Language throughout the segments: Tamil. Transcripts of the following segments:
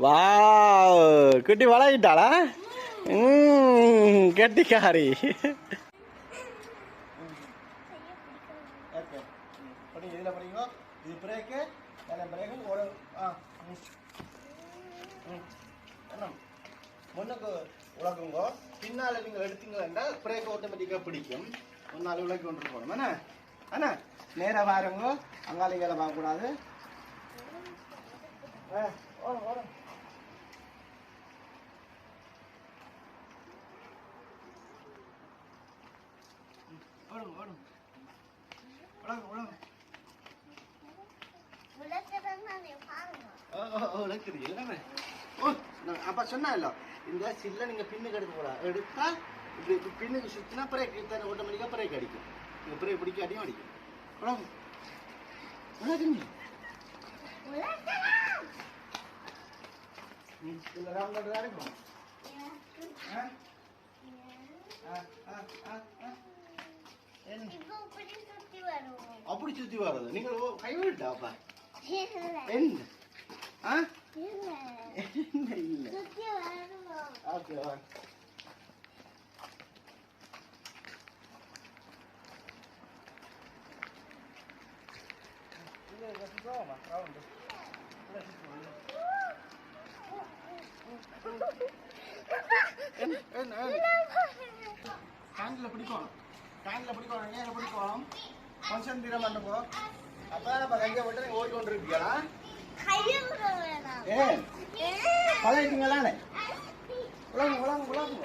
வா குட்டி வளகிட்டாளா? கெட்டிக்காரி. இதில் படிங்க. இது பிரேக்கு பிரேக்கு முன்னுக்கு உலகுங்கோ. பின்னால் நீங்கள் எடுத்தீங்கன்னா பிரேக் ஆட்டோமேட்டிக்காக பிடிக்கும். முன்னால் உலகி கொண்டு போகணும். என்ன அண்ணா நேராக பாருங்கோ. அங்காளிகளை பார்க்கக்கூடாது. ஓடும் ஓடும். ஓடும் ஓடும். உலகம் உலகம். அப்ப சொன்னா இல்ல இந்த சில்ல நீங்க பின்னுக்கு எடுக்க கூடாது. எடுத்தா இப்படி பின்னுக்கு சுத்தினா பிரேக் ஆட்டோமேட்டிக்கா பிரேக் அடிக்கும். நீங்க பிரேக் பிடிக்க அடியும் அடிக்கும். உலகம் உலகம். இதுல ராம்நாடு அடிக்கும். அப்படி சுத்தி வர்றது நீங்க கைவிட்டாப்பா. என்ன இல்ல ஓகே டேங்க்ல பிடிக்கணும். டேங்க்ல பிடிக்கணும். நேரம் பிடிக்கணும். ஃபங்க்ஷன் தீரம் பண்ணுங்க. அப்பதான் நம்ம கையை விட்டு நீங்க ஓடிக்கொண்டு இருக்கீங்களா? ஏன் பழகிட்டீங்களானே? உலகம் உலகம் உலகம்.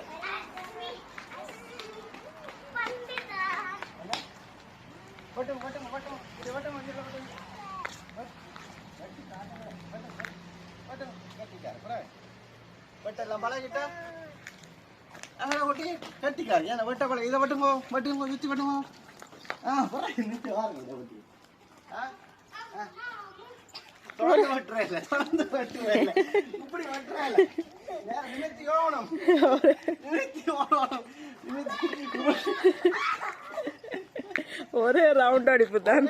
வட்டம் வட்டம் வட்டம். இது வட்டம் வந்து வட்டம் வட்டம் கட்டிக்காரு. வட்டெல்லாம் பழகிட்டா அங்கே ஒட்டி கட்டிக்காரு. ஏன்னா வெட்ட பழம் இதை வட்டுங்கோ வட்டுங்கோ சுற்றி வட்டுங்கோ. நிறுத்தி வாருங்க இதை வட்டி. தொடர்ந்து வட்டுறேன் தொடர்ந்து வட்டுறேன் இப்படி வட்டுறேன். நிறுத்தி ஓடணும் நிறுத்தி ஓடணும். ஒரே ரவுண்ட் அடிப்பு தான்.